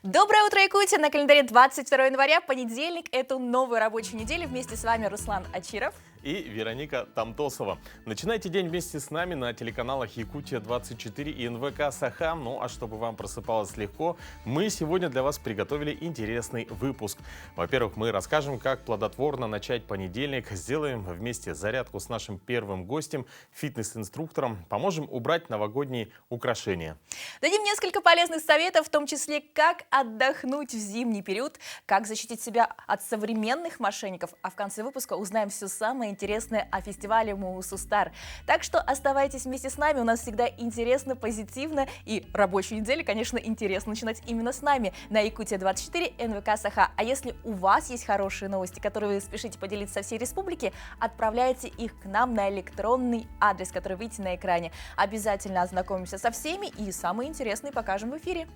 Доброе утро, Якутия! На календаре 22 января, понедельник. Эту новую рабочую неделю вместе с вами Руслан Ачиров и Вероника Тамтосова. Начинайте день вместе с нами на телеканалах Якутия-24 и НВК Саха. Ну а чтобы вам просыпалось легко, мы сегодня для вас приготовили интересный выпуск. Во-первых, мы расскажем, как плодотворно начать понедельник, сделаем вместе зарядку с нашим первым гостем, фитнес-инструктором, поможем убрать новогодние украшения. Дадим несколько полезных советов, в том числе, как отдохнуть в зимний период, как защитить себя от современных мошенников, а в конце выпуска узнаем все самое интересное о фестивале Муусустар. Так что оставайтесь вместе с нами, у нас всегда интересно, позитивно, и рабочую неделю, конечно, интересно начинать именно с нами на Якутия-24 НВК Саха. А если у вас есть хорошие новости, которые вы спешите поделиться со всей республики, отправляйте их к нам на электронный адрес, который видите на экране. Обязательно ознакомимся со всеми и самые интересные покажем в эфире.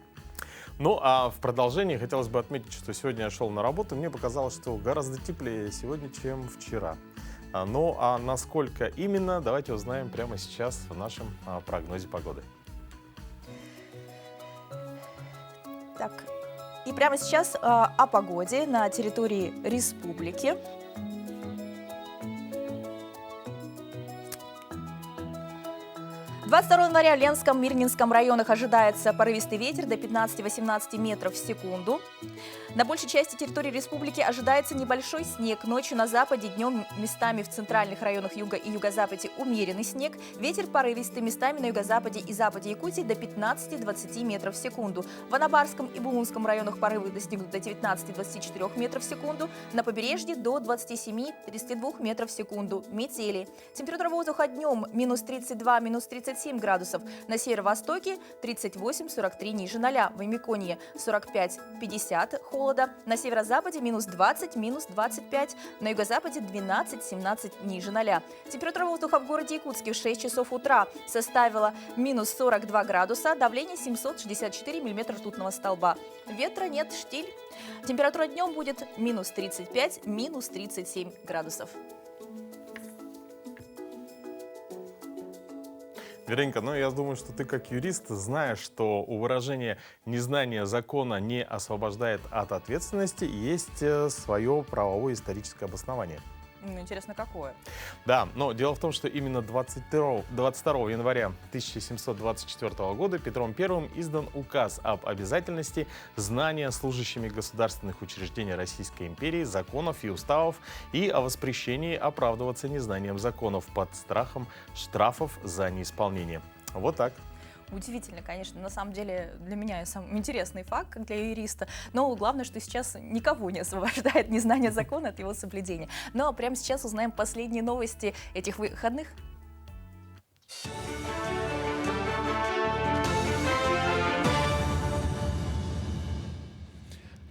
Ну а в продолжении хотелось бы отметить, что сегодня я шел на работу, мне показалось, что гораздо теплее сегодня, чем вчера. Ну а насколько именно, давайте узнаем прямо сейчас в нашем прогнозе погоды. Так, и прямо сейчас о погоде на территории республики. «22 января в Ленском, Мирнинском районах ожидается порывистый ветер до 15-18 метров в секунду. На большей части территории республики ожидается небольшой снег. Ночью на западе, днем местами в центральных районах юга и юго-западе умеренный снег. Ветер порывистый местами на юго-западе и западе Якутии до 15-20 метров в секунду. В Анабарском и Булунском районах порывы достигнут до 19-24 метров в секунду. На побережье до 27-32 метров в секунду. Метели. Температура воздуха днем минус 32, минус 37 градусов. На северо-востоке 38-43 ниже 0. В Эмиконье 45-50 холода. На северо-западе минус 20, минус 25. На юго-западе 12-17 ниже 0. Температура воздуха в городе Якутске в 6 часов утра составила минус 42 градуса. Давление 764 миллиметра ртутного столба. Ветра нет, штиль. Температура днем будет минус 35, минус 37 градусов. Вероника, ну я думаю, что ты как юрист знаешь, что у выражения «незнание закона не освобождает от ответственности» есть свое правовое историческое обоснование. Ну, интересно, какое? Да, но дело в том, что именно 22 января 1724 года Петром I издан указ об обязательности знания служащими государственных учреждений Российской империи законов и уставов и о воспрещении оправдываться незнанием законов под страхом штрафов за неисполнение. Вот так. Удивительно, конечно. На самом деле для меня самый интересный факт, как для юриста. Но главное, что сейчас никого не освобождает незнание закона от его соблюдения. Но прямо сейчас узнаем последние новости этих выходных.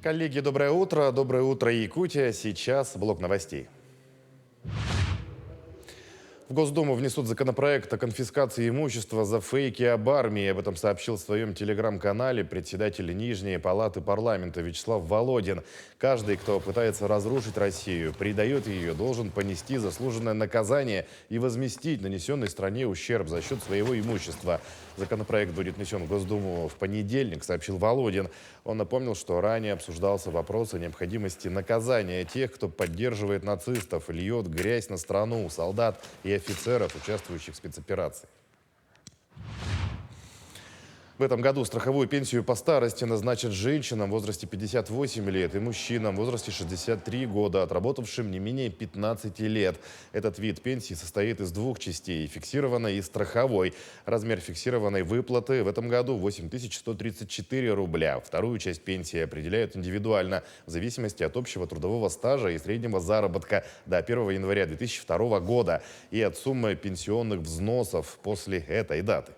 Коллеги, доброе утро. Доброе утро, Якутия. Сейчас блок новостей. В Госдуму внесут законопроект о конфискации имущества за фейки об армии. Об этом сообщил в своем телеграм-канале председатель Нижней палаты парламента Вячеслав Володин. Каждый, кто пытается разрушить Россию, предает ее, должен понести заслуженное наказание и возместить нанесенный стране ущерб за счет своего имущества. Законопроект будет внесен в Госдуму в понедельник, сообщил Володин. Он напомнил, что ранее обсуждался вопрос о необходимости наказания тех, кто поддерживает нацистов, льет грязь на страну, солдат и офицеров, участвующих в спецоперации. В этом году страховую пенсию по старости назначат женщинам в возрасте 58 лет и мужчинам в возрасте 63 года, отработавшим не менее 15 лет. Этот вид пенсии состоит из двух частей – фиксированной и страховой. Размер фиксированной выплаты в этом году 8134 рубля. Вторую часть пенсии определяют индивидуально в зависимости от общего трудового стажа и среднего заработка до 1 января 2002 года и от суммы пенсионных взносов после этой даты.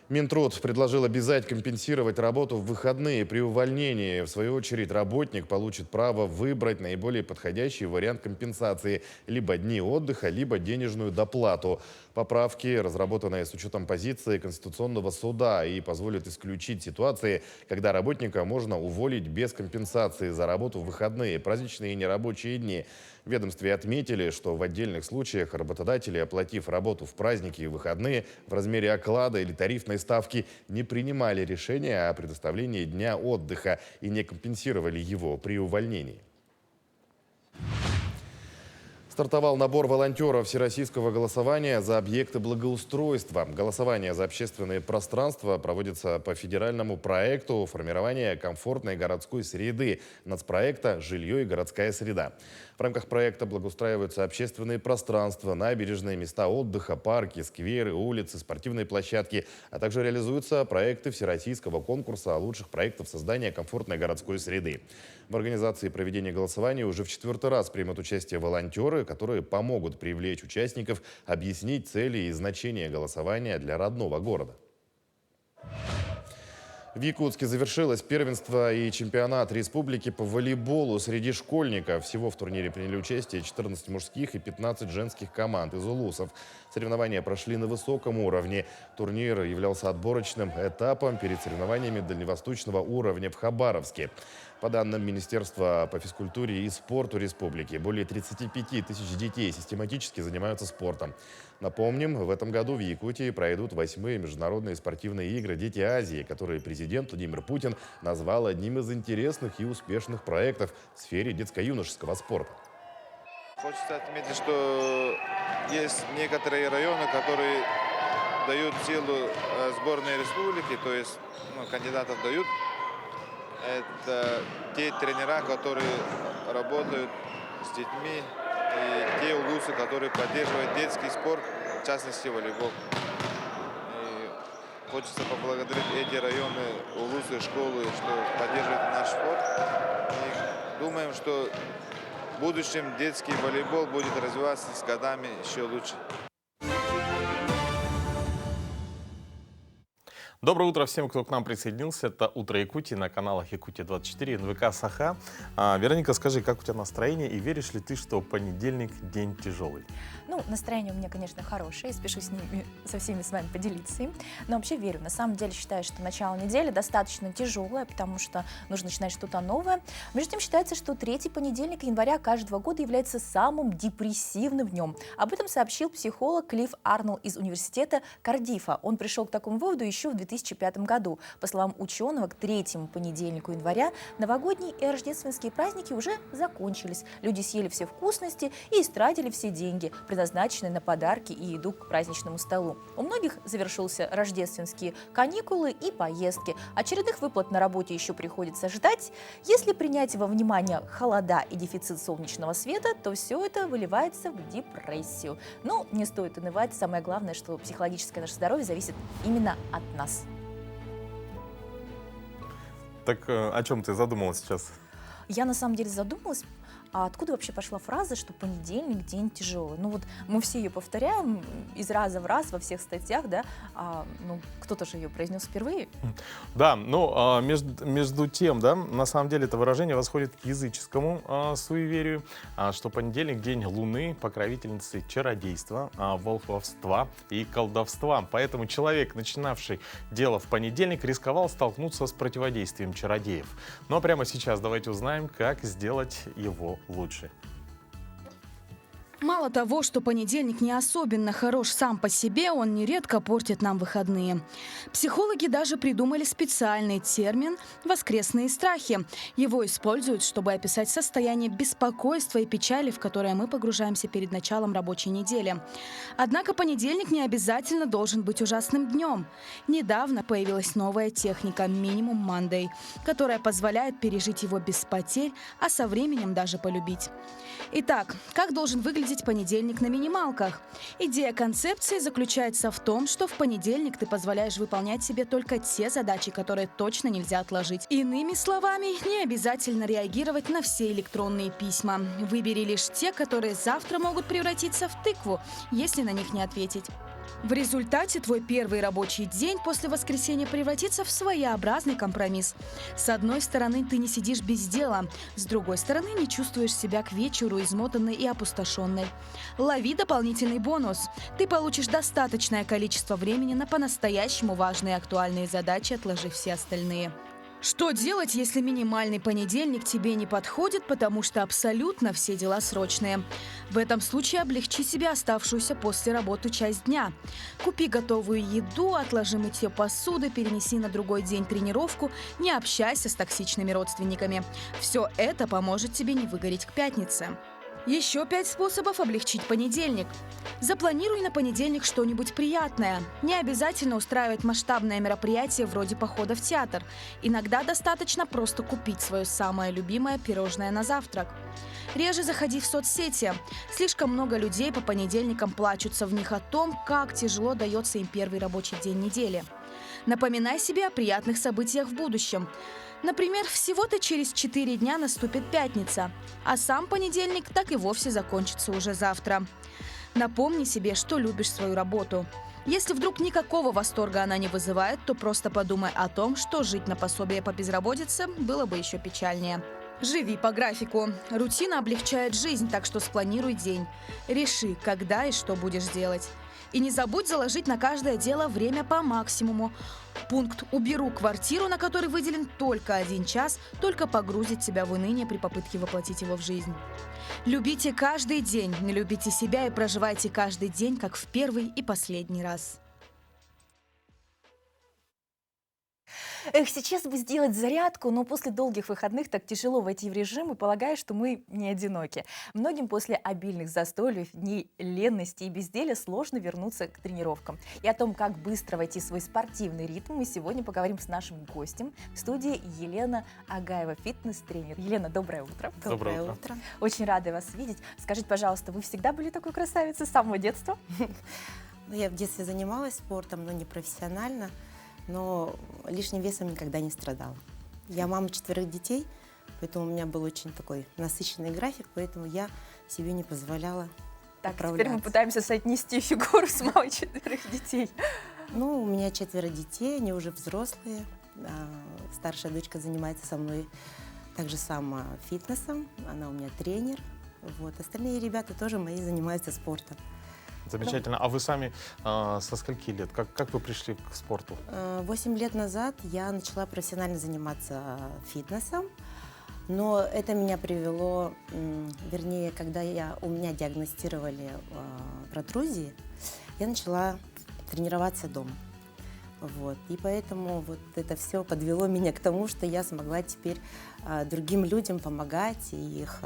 Минтруд предложил обязать компенсировать работу в выходные при увольнении. В свою очередь, работник получит право выбрать наиболее подходящий вариант компенсации – либо дни отдыха, либо денежную доплату. Поправки, разработанные с учетом позиции Конституционного суда, и позволят исключить ситуации, когда работника можно уволить без компенсации за работу в выходные, праздничные и нерабочие дни. В ведомстве отметили, что в отдельных случаях работодатели, оплатив работу в праздники и выходные в размере оклада или тарифной ставки, не принимали решения о предоставлении дня отдыха и не компенсировали его при увольнении. Стартовал набор волонтеров всероссийского голосования за объекты благоустройства. Голосование за общественные пространства проводится по федеральному проекту формирования комфортной городской среды нацпроекта «Жилье и городская среда». В рамках проекта благоустраиваются общественные пространства, набережные, места отдыха, парки, скверы, улицы, спортивные площадки, а также реализуются проекты всероссийского конкурса лучших проектов создания комфортной городской среды. В организации проведения голосования уже в 4-й раз примут участие волонтеры, которые помогут привлечь участников, объяснить цели и значение голосования для родного города. В Якутске завершилось первенство и чемпионат республики по волейболу среди школьников. Всего в турнире приняли участие 14 мужских и 15 женских команд из улусов. Соревнования прошли на высоком уровне. Турнир являлся отборочным этапом перед соревнованиями дальневосточного уровня в Хабаровске. По данным Министерства по физкультуре и спорту республики, более 35 тысяч детей систематически занимаются спортом. Напомним, в этом году в Якутии пройдут 8-е международные спортивные игры «Дети Азии», которые президент Владимир Путин назвал одним из интересных и успешных проектов в сфере детско-юношеского спорта. Хочется отметить, что есть некоторые районы, которые дают силу сборной республики, то есть кандидатов дают. Это те тренера, которые работают с детьми, и те улусы, которые поддерживают детский спорт, в частности волейбол. И хочется поблагодарить эти районы, улусы, школы, что поддерживают наш спорт. И думаем, что в будущем детский волейбол будет развиваться с годами еще лучше. Доброе утро всем, кто к нам присоединился. Это «Утро Якутии» на каналах Якутия-24, НВК Саха. Вероника, скажи, как у тебя настроение и веришь ли ты, что понедельник день тяжелый? Ну, настроение у меня, конечно, хорошее, спешу со всеми с вами поделиться им. Но вообще верю, на самом деле считаю, что начало недели достаточно тяжелое, потому что нужно начинать что-то новое. Между тем считается, что третий понедельник января каждого года является самым депрессивным днем. Об этом сообщил психолог Клифф Арнолл из университета Кардифа. Он пришел к такому выводу еще в 2005 году. По словам ученого, к третьему понедельнику января новогодние и рождественские праздники уже закончились. Люди съели все вкусности и истратили все деньги, предназначенные на подарки и еду к праздничному столу. У многих завершился рождественские каникулы и поездки. Очередных выплат на работе еще приходится ждать. Если принять во внимание холода и дефицит солнечного света, то все это выливается в депрессию. Но не стоит унывать. Самое главное, что психологическое наше здоровье зависит именно от нас. Так о чем ты задумалась сейчас? Я на самом деле задумалась, а откуда вообще пошла фраза, что понедельник день тяжелый? Ну вот мы все ее повторяем из раза в раз во всех статьях, да? Кто-то же ее произнес впервые. Да, но между тем, да, на самом деле это выражение восходит к языческому суеверию, что понедельник день Луны, покровительницы чародейства, волхвовства и колдовства. Поэтому человек, начинавший дело в понедельник, рисковал столкнуться с противодействием чародеев. Ну а прямо сейчас давайте узнаем, как сделать его лучше. Мало того, что понедельник не особенно хорош сам по себе, он нередко портит нам выходные. Психологи даже придумали специальный термин «воскресные страхи». Его используют, чтобы описать состояние беспокойства и печали, в которое мы погружаемся перед началом рабочей недели. Однако понедельник не обязательно должен быть ужасным днем. Недавно появилась новая техника Minimum Monday, которая позволяет пережить его без потерь, а со временем даже полюбить. Итак, как должен выглядеть понедельник на минималках? Идея концепции заключается в том, что в понедельник ты позволяешь выполнять себе только те задачи, которые точно нельзя отложить. Иными словами, не обязательно реагировать на все электронные письма. Выбери лишь те, которые завтра могут превратиться в тыкву, если на них не ответить. В результате твой первый рабочий день после воскресенья превратится в своеобразный компромисс. С одной стороны, ты не сидишь без дела, с другой стороны, не чувствуешь себя к вечеру измотанной и опустошенной. Лови дополнительный бонус. Ты получишь достаточное количество времени на по-настоящему важные и актуальные задачи, отложив все остальные. Что делать, если минимальный понедельник тебе не подходит, потому что абсолютно все дела срочные? В этом случае облегчи себе оставшуюся после работы часть дня. Купи готовую еду, отложи мытье посуды, перенеси на другой день тренировку, не общайся с токсичными родственниками. Все это поможет тебе не выгореть к пятнице. Еще 5 способов облегчить понедельник. Запланируй на понедельник что-нибудь приятное. Не обязательно устраивать масштабное мероприятие вроде похода в театр. Иногда достаточно просто купить свое самое любимое пирожное на завтрак. Реже заходи в соцсети. Слишком много людей по понедельникам плачутся в них о том, как тяжело дается им первый рабочий день недели. Напоминай себе о приятных событиях в будущем. Например, всего-то через 4 дня наступит пятница, а сам понедельник так и вовсе закончится уже завтра. Напомни себе, что любишь свою работу. Если вдруг никакого восторга она не вызывает, то просто подумай о том, что жить на пособие по безработице было бы еще печальнее. Живи по графику. Рутина облегчает жизнь, так что спланируй день. Реши, когда и что будешь делать. И не забудь заложить на каждое дело время по максимуму. Пункт «Уберу квартиру», на который выделен только 1 час, только погрузит тебя в уныние при попытке воплотить его в жизнь. Любите каждый день, не любите себя и проживайте каждый день, как в первый и последний раз. Эх, сейчас бы сделать зарядку, но после долгих выходных так тяжело войти в режим, и полагаю, что мы не одиноки. Многим после обильных застольев, дней ленности и безделия сложно вернуться к тренировкам. И о том, как быстро войти в свой спортивный ритм, мы сегодня поговорим с нашим гостем в студии Елена Агаева, фитнес-тренер. Елена, доброе утро. Доброе утро. Очень рада вас видеть. Скажите, пожалуйста, вы всегда были такой красавицей с самого детства? Я в детстве занималась спортом, но не профессионально. Но лишним весом никогда не страдала. Я мама 4 детей, поэтому у меня был очень такой насыщенный график, поэтому я себе не позволяла Так, теперь мы управляться. пытаемся соотнести фигуру с мамой 4 детей. Ну, у меня 4 детей, они уже взрослые. Старшая дочка занимается со мной также сама фитнесом, она у меня тренер. Вот. Остальные ребята тоже мои занимаются спортом. Замечательно. А вы сами со скольки лет? Как вы пришли к спорту? 8 лет назад я начала профессионально заниматься фитнесом, но это меня привело, вернее, когда у меня диагностировали протрузии, я начала тренироваться дома. Вот. И поэтому вот это все подвело меня к тому, что я смогла теперь другим людям помогать и их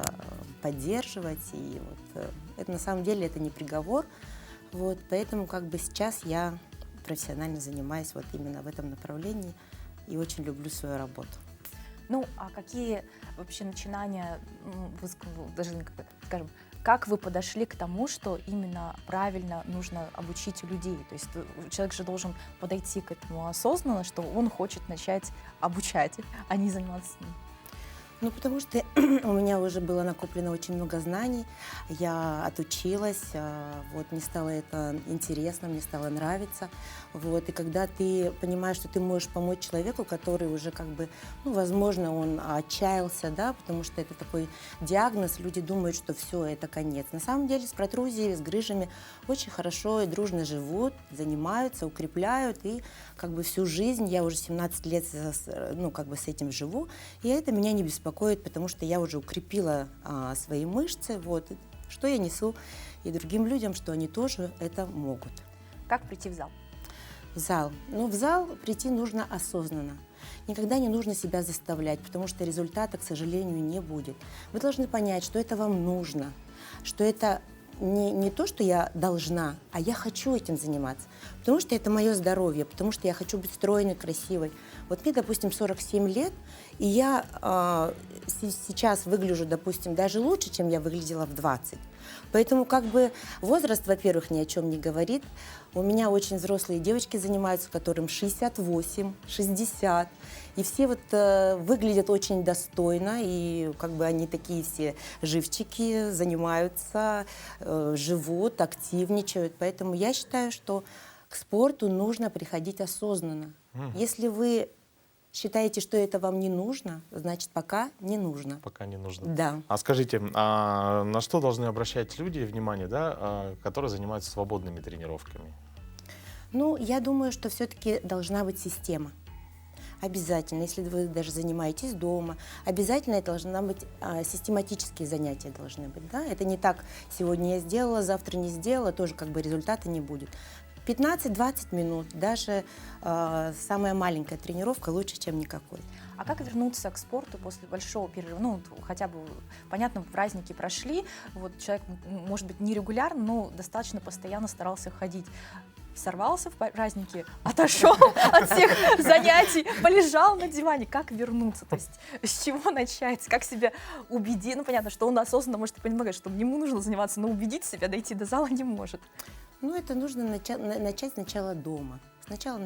поддерживать. И вот, это на самом деле это не приговор. Вот. Поэтому как бы сейчас я профессионально занимаюсь вот именно в этом направлении и очень люблю свою работу. Ну, а какие вообще начинания, даже, скажем, как вы подошли к тому, что именно правильно нужно обучить людей? То есть человек же должен подойти к этому осознанно, что он хочет начать обучать, а не заниматься с ним. Ну, потому что у меня уже было накоплено очень много знаний, я отучилась, вот, мне стало это интересно, мне стало нравиться, вот, и когда ты понимаешь, что ты можешь помочь человеку, который уже как бы, ну, возможно, он отчаялся, да, потому что это такой диагноз, люди думают, что все, это конец. На самом деле с протрузией, с грыжами очень хорошо и дружно живут, занимаются, укрепляют, и как бы всю жизнь, я уже 17 лет, ну, как бы с этим живу, и это меня не беспокоит, потому что я уже укрепила свои мышцы, вот, что я несу и другим людям, что они тоже это могут. Как прийти в зал? В зал. Ну, в зал прийти нужно осознанно. Никогда не нужно себя заставлять, потому что результата, к сожалению, не будет. Вы должны понять, что это вам нужно, что это не то, что я должна, а я хочу этим заниматься. Потому что это мое здоровье, потому что я хочу быть стройной, красивой. Вот мне, допустим, 47 лет, и я сейчас выгляжу, допустим, даже лучше, чем я выглядела в 20. Поэтому как бы возраст, во-первых, ни о чем не говорит. У меня очень взрослые девочки занимаются, которым 68, 60. И все вот выглядят очень достойно, и как бы они такие все живчики, занимаются, живут, активничают. Поэтому я считаю, что к спорту нужно приходить осознанно. Если вы считаете, что это вам не нужно, значит, пока не нужно. Пока не нужно. Да. А скажите, а на что должны обращать люди внимание, да, которые занимаются свободными тренировками? Ну, я думаю, что все-таки должна быть система. Обязательно, если вы даже занимаетесь дома, обязательно это должна быть систематические занятия должны быть. Да? Это не так, сегодня я сделала, завтра не сделала, тоже как бы результата не будет. 15-20 минут, даже самая маленькая тренировка лучше, чем никакой. А как вернуться к спорту после большого перерыва? Ну, хотя бы, понятно, праздники прошли, вот человек, может быть, нерегулярно, но достаточно постоянно старался ходить. Сорвался в праздники, отошел от всех занятий, полежал на диване. Как вернуться? То есть с чего начать? Как себя убедить? Ну, понятно, что он осознанно может понимать, что ему нужно заниматься, но убедить себя дойти до зала не может. Ну, это нужно начать сначала дома. Сначала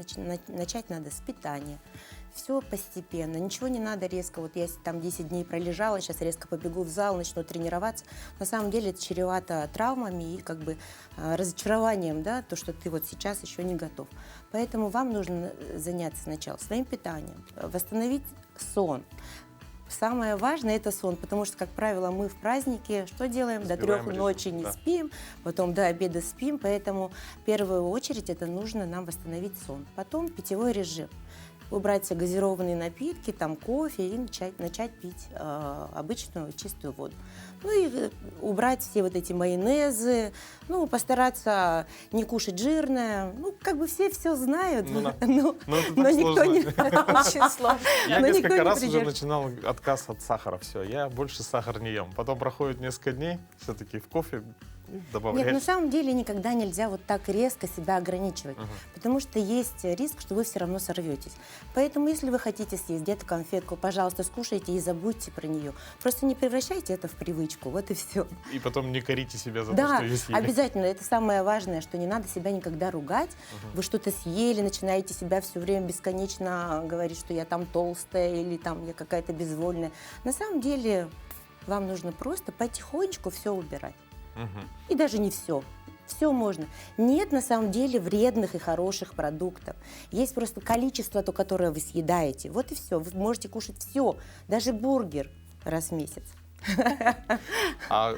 начать надо с питания. Все постепенно, ничего не надо резко. Вот я там 10 дней пролежала, сейчас резко побегу в зал, начну тренироваться. На самом деле это чревато травмами и как бы разочарованием, да, то, что ты вот сейчас еще не готов. Поэтому вам нужно заняться сначала своим питанием, восстановить сон. Самое важное – это сон, потому что, как правило, мы в празднике что делаем? До 3 ночи не спим, потом до обеда спим, поэтому в первую очередь это нужно нам восстановить сон. Потом питьевой режим. Убрать все газированные напитки, там кофе и начать пить обычную чистую воду. Ну и убрать все вот эти майонезы, ну постараться не кушать жирное. Ну как бы все знают, но никто не... Это очень сложно. Я несколько раз уже начинал отказ от сахара, все, я больше сахар не ем. Потом проходит несколько дней, все-таки в кофе добавляешь. Нет, на самом деле никогда нельзя вот так резко себя ограничивать, потому что есть риск, что вы все равно сорветесь. Поэтому, если вы хотите съесть где-то конфетку, пожалуйста, скушайте и забудьте про нее. Просто не превращайте это в привычку, вот и все. И потом не корите себя за то, Да, что ее съели. обязательно, это самое важное, что не надо себя никогда ругать. Вы что-то съели, начинаете себя все время бесконечно говорить, что я там толстая или там я какая-то безвольная. На самом деле, вам нужно просто потихонечку все убирать. И даже не все. Все можно. Нет на самом деле вредных и хороших продуктов. Есть просто количество, то, которое вы съедаете. Вот и все. Вы можете кушать все, даже бургер раз в месяц. А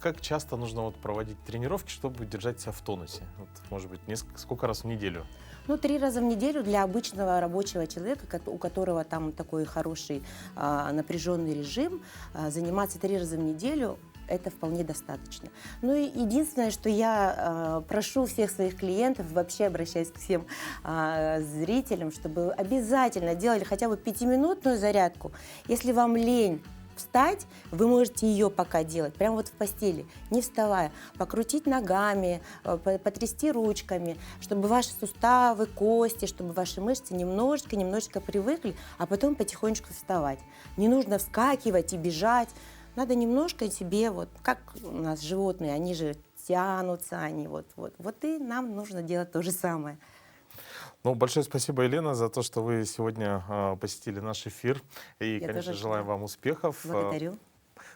как часто нужно вот проводить тренировки, чтобы держать себя в тонусе? Вот, может быть, сколько раз в неделю? Ну, 3 раза в неделю для обычного рабочего человека, у которого там такой хороший напряженный режим, заниматься 3 раза в неделю – это вполне достаточно. Ну и единственное, что я прошу всех своих клиентов, вообще обращаюсь к всем зрителям, чтобы обязательно делали хотя бы 5-минутную зарядку. Если вам лень встать, вы можете ее пока делать, прямо вот в постели, не вставая, покрутить ногами, потрясти ручками, чтобы ваши суставы, кости, чтобы ваши мышцы немножечко привыкли, а потом потихонечку вставать. Не нужно вскакивать и бежать. Надо немножко себе, вот как у нас животные, они же тянутся, они вот и нам нужно делать то же самое. Ну, большое спасибо, Елена, за то, что вы сегодня посетили наш эфир. И, Я конечно, тоже желаем вам успехов. Благодарю.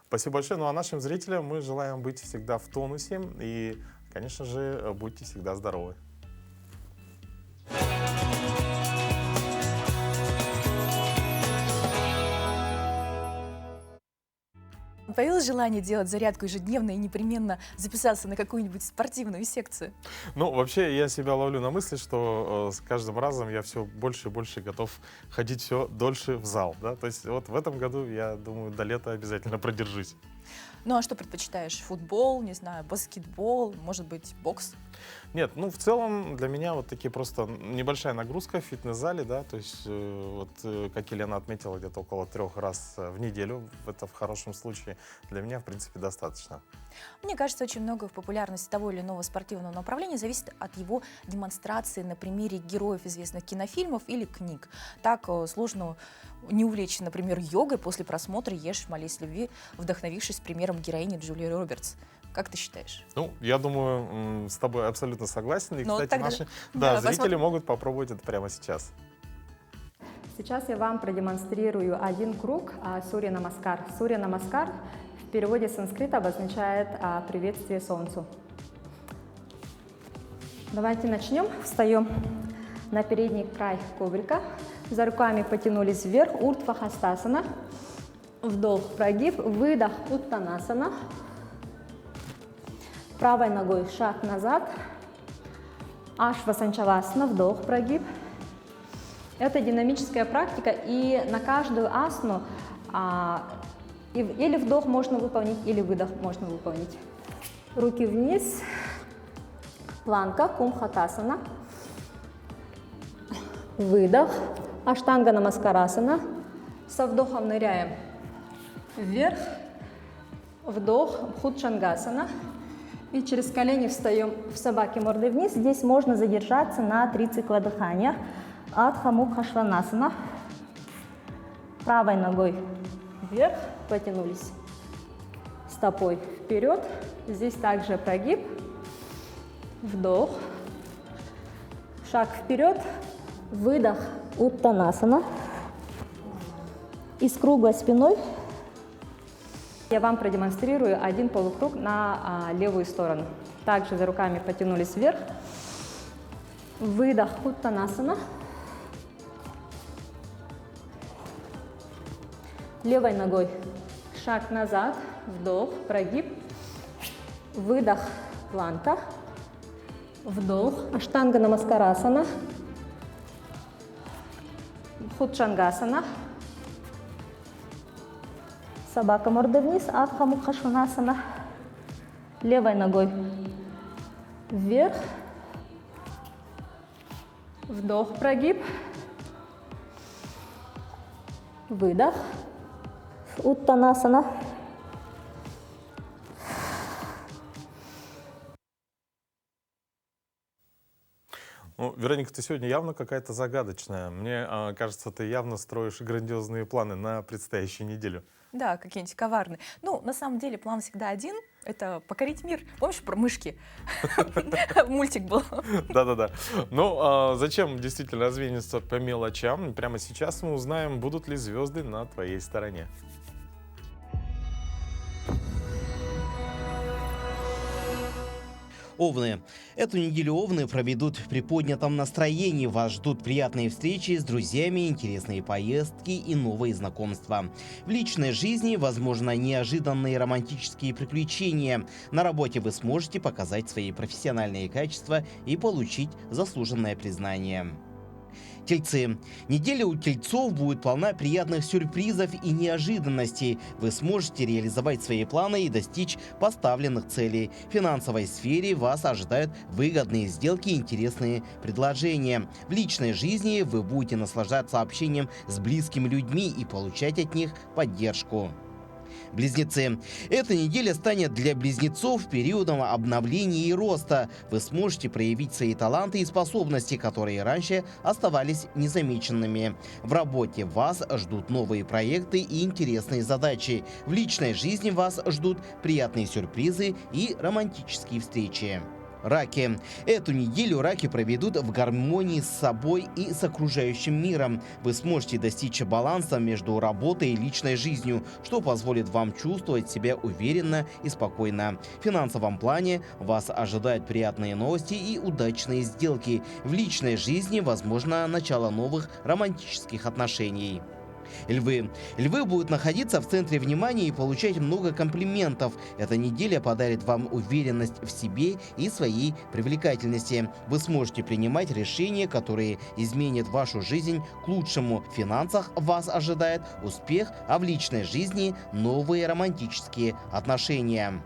Спасибо большое. Ну, а нашим зрителям мы желаем быть всегда в тонусе. И, конечно же, будьте всегда здоровы. Появилось желание делать зарядку ежедневно и непременно записаться на какую-нибудь спортивную секцию? Ну, вообще, я себя ловлю на мысли, что с каждым разом я все больше и больше готов ходить все дольше в зал. Да? То есть вот в этом году, я думаю, до лета обязательно продержусь. Ну а что предпочитаешь? Футбол, не знаю, баскетбол, может быть, бокс? Нет, ну в целом для меня вот такие просто небольшая нагрузка в фитнес-зале, да, то есть как Елена отметила, где-то около 3 раз в неделю, это в хорошем случае для меня в принципе достаточно. Мне кажется, очень много в популярности того или иного спортивного направления зависит от его демонстрации на примере героев известных кинофильмов или книг. Так сложно не увлечься, например, йогой после просмотра «Ешь, молись, люби», вдохновившись примером героини Джулии Робертс. Как ты считаешь? Ну, я думаю, с тобой абсолютно согласен. И, Ну, кстати, тогда- наши да, зрители посмотрим. могут попробовать это прямо сейчас. Сейчас я вам продемонстрирую один круг Сурья Намаскар. Сурья Намаскар в переводе с санскрита обозначает приветствие солнцу. Давайте начнем. Встаем на передний край коврика. За руками потянулись вверх. Уртва Хастасана. Вдох, прогиб, выдох, Уттанасана. Правой ногой шаг назад. Ашвасанчавасана, вдох, прогиб. Это динамическая практика, и на каждую асану или вдох можно выполнить, или выдох можно выполнить. Руки вниз, планка, кумхатасана. Выдох, аштанга намаскарасана. Со вдохом ныряем вверх, вдох, бхуджангасана. И через колени встаем в собаке мордой вниз. Здесь можно задержаться на 3 цикла дыхания. Адха Мукха Шванасана. Правой ногой вверх, потянулись стопой вперед. Здесь также прогиб, вдох, шаг вперед, выдох, Уттанасана. И с круглой спиной я вам продемонстрирую один полукруг на левую сторону. Также за руками потянулись вверх. Выдох, Уттанасана. Левой ногой шаг назад, вдох, прогиб. Выдох, планка. Вдох, аштанга намаскарасана. Бхуджангасана. Собака мордой вниз, Адха Мукха Шванасана. Левой ногой вверх. Вдох, прогиб. Выдох. Уттанасана. Ну, Вероника, ты сегодня явно какая-то загадочная. Мне кажется, ты явно строишь грандиозные планы на предстоящую неделю. Да, какие-нибудь коварные. Ну, на самом деле, план всегда один — это покорить мир. Помнишь про мышки? Мультик был. Да-да-да. Ну, зачем действительно развениться по мелочам? Прямо сейчас мы узнаем, будут ли звезды на твоей стороне. Овны. Эту неделю овны проведут в приподнятом настроении. Вас ждут приятные встречи с друзьями, интересные поездки и новые знакомства. В личной жизни, возможно, неожиданные романтические приключения. На работе вы сможете показать свои профессиональные качества и получить заслуженное признание. Тельцы. Неделя у тельцов будет полна приятных сюрпризов и неожиданностей. Вы сможете реализовать свои планы и достичь поставленных целей. В финансовой сфере вас ожидают выгодные сделки и интересные предложения. В личной жизни вы будете наслаждаться общением с близкими людьми и получать от них поддержку. Близнецы. Эта неделя станет для близнецов периодом обновления и роста. Вы сможете проявить свои таланты и способности, которые раньше оставались незамеченными. В работе вас ждут новые проекты и интересные задачи. В личной жизни вас ждут приятные сюрпризы и романтические встречи. Раки. Эту неделю раки проведут в гармонии с собой и с окружающим миром. Вы сможете достичь баланса между работой и личной жизнью, что позволит вам чувствовать себя уверенно и спокойно. В финансовом плане вас ожидают приятные новости и удачные сделки. В личной жизни возможно начало новых романтических отношений. Львы. Львы будут находиться в центре внимания и получать много комплиментов. Эта неделя подарит вам уверенность в себе и своей привлекательности. Вы сможете принимать решения, которые изменят вашу жизнь к лучшему. В финансах вас ожидает успех, а в личной жизни новые романтические отношения.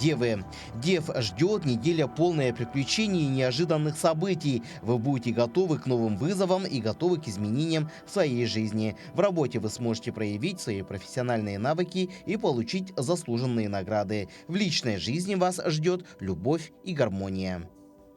Девы. Дев ждет неделя полная приключений и неожиданных событий. Вы будете готовы к новым вызовам и готовы к изменениям в своей жизни. В работе вы сможете проявить свои профессиональные навыки и получить заслуженные награды. В личной жизни вас ждет любовь и гармония.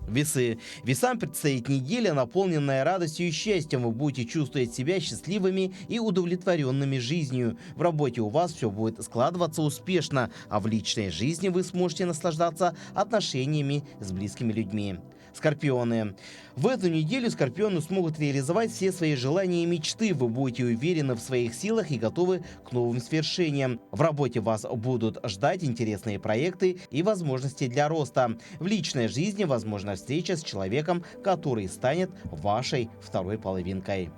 Весы. Весам предстоит неделя, наполненная радостью и счастьем. Вы будете чувствовать себя счастливыми и удовлетворенными жизнью. В работе у вас все будет складываться успешно, а в личной жизни вы сможете наслаждаться отношениями с близкими людьми. Скорпионы. В эту неделю скорпионы смогут реализовать все свои желания и мечты. Вы будете уверены в своих силах и готовы к новым свершениям. В работе вас будут ждать интересные проекты и возможности для роста. В личной жизни возможна встреча с человеком, который станет вашей второй половинкой.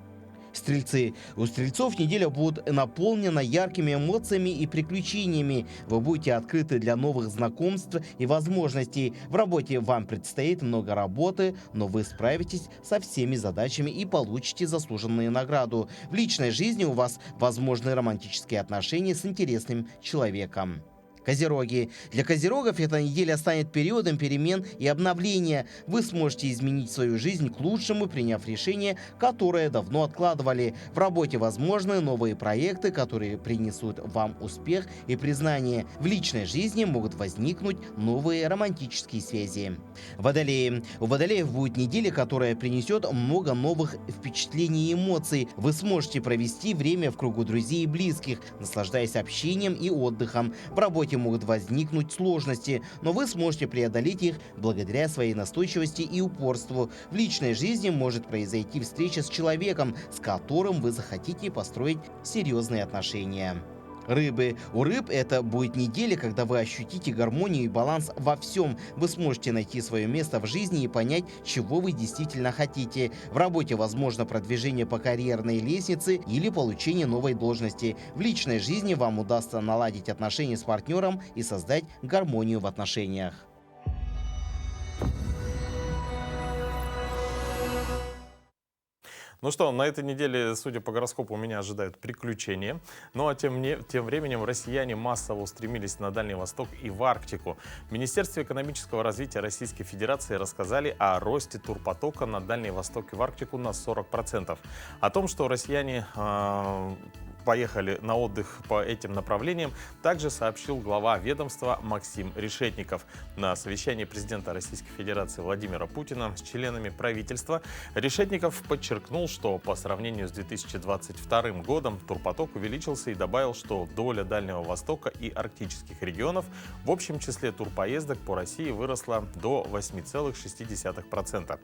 Стрельцы. У стрельцов неделя будет наполнена яркими эмоциями и приключениями. Вы будете открыты для новых знакомств и возможностей. В работе вам предстоит много работы, но вы справитесь со всеми задачами и получите заслуженную награду. В личной жизни у вас возможны романтические отношения с интересным человеком. Козероги. Для козерогов эта неделя станет периодом перемен и обновления. Вы сможете изменить свою жизнь к лучшему, приняв решение, которое давно откладывали. В работе возможны новые проекты, которые принесут вам успех и признание. В личной жизни могут возникнуть новые романтические связи. Водолеи. У водолеев будет неделя, которая принесет много новых впечатлений и эмоций. Вы сможете провести время в кругу друзей и близких, наслаждаясь общением и отдыхом. В работе могут возникнуть сложности, но вы сможете преодолеть их благодаря своей настойчивости и упорству. В личной жизни может произойти встреча с человеком, с которым вы захотите построить серьезные отношения. Рыбы. У рыб это будет неделя, когда вы ощутите гармонию и баланс во всем. Вы сможете найти свое место в жизни и понять, чего вы действительно хотите. В работе возможно продвижение по карьерной лестнице или получение новой должности. В личной жизни вам удастся наладить отношения с партнером и создать гармонию в отношениях. Ну что, на этой неделе, судя по гороскопу, меня ожидают приключения. Ну а тем временем россияне массово устремились на Дальний Восток и в Арктику. В Министерстве экономического развития Российской Федерации рассказали о росте турпотока на Дальний Восток и в Арктику на 40%. О том, что россияне поехали на отдых по этим направлениям, также сообщил глава ведомства Максим Решетников. На совещании президента Российской Федерации Владимира Путина с членами правительства Решетников подчеркнул, что по сравнению с 2022 годом турпоток увеличился и добавил, что доля Дальнего Востока и арктических регионов в общем числе турпоездок по России выросла до 8,6%.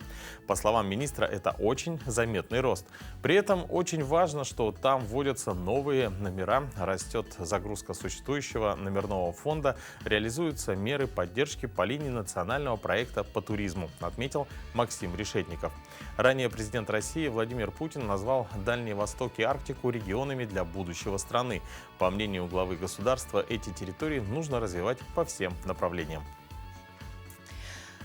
По словам министра, это очень заметный рост. При этом очень важно, что там вводятся новые номера, растет загрузка существующего номерного фонда, реализуются меры поддержки по линии национального проекта по туризму, отметил Максим Решетников. Ранее президент России Владимир Путин назвал Дальний Восток и Арктику регионами для будущего страны. По мнению главы государства, эти территории нужно развивать по всем направлениям.